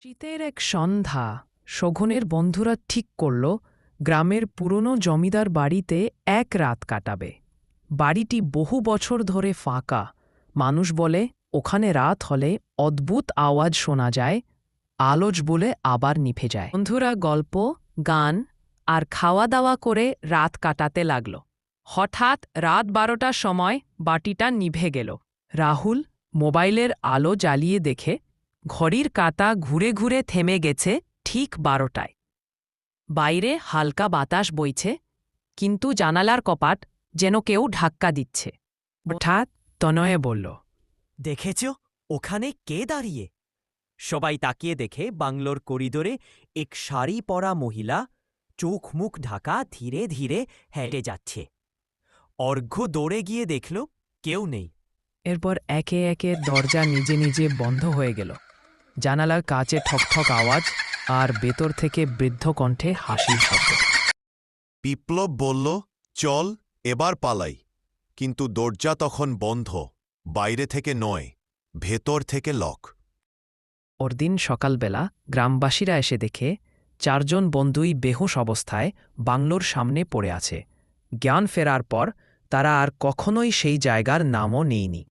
শীতের এক সন্ধ্যা শোভনের বন্ধুরা ঠিক করল গ্রামের পুরনো জমিদার বাড়িতে এক রাত কাটাবে। বাড়িটি বহু বছর ধরে ফাঁকা। মানুষ বলে ওখানে রাত হলে অদ্ভুত আওয়াজ শোনা যায়, আলোজ বলে আবার নিভে যায়। বন্ধুরা গল্প, গান আর খাওয়া দাওয়া করে রাত কাটাতে লাগল। হঠাৎ রাত 12টার সময় বাটিটা নিভে গেল। রাহুল মোবাইলের আলো জ্বালিয়ে দেখে ঘড়ির কাঁটা ঘুরে ঘুরে থেমে গেছে ঠিক 12টায়। বাইরে হালকা বাতাস বইছে, কিন্তু জানালার কপাট যেন কেউ ধাক্কা দিচ্ছে। হঠাৎ তনয়ে বলল, দেখেছ ওখানে কে দাঁড়িয়ে? সবাই তাকিয়ে দেখে বাংলোর করিডোরে এক শাড়ি পরা মহিলা চোখ মুখ ঢাকা ধীরে ধীরে হেঁটে যাচ্ছে। অর্ঘ্য দৌড়ে গিয়ে দেখল কেউ নেই। এরপর একে একে দরজা নিজে নিজে বন্ধ হয়ে গেল। জানালার কাচে ঠকঠক আওয়াজ আর ভেতর থেকে বৃদ্ধ কণ্ঠে হাসির শব্দ। বিপ্লব বলল, চল এবার পালাই। কিন্তু দরজা তখন বন্ধ, বাইরে থেকে নয়, ভেতর থেকে লক। পরদিন সকালবেলা গ্রামবাসীরা এসে দেখে 4জন বন্ধুই বেহুশ অবস্থায় বাংলোর সামনে পড়ে আছে। জ্ঞান ফেরার পর তারা আর কখনোই সেই জায়গার নামও নেয়নি।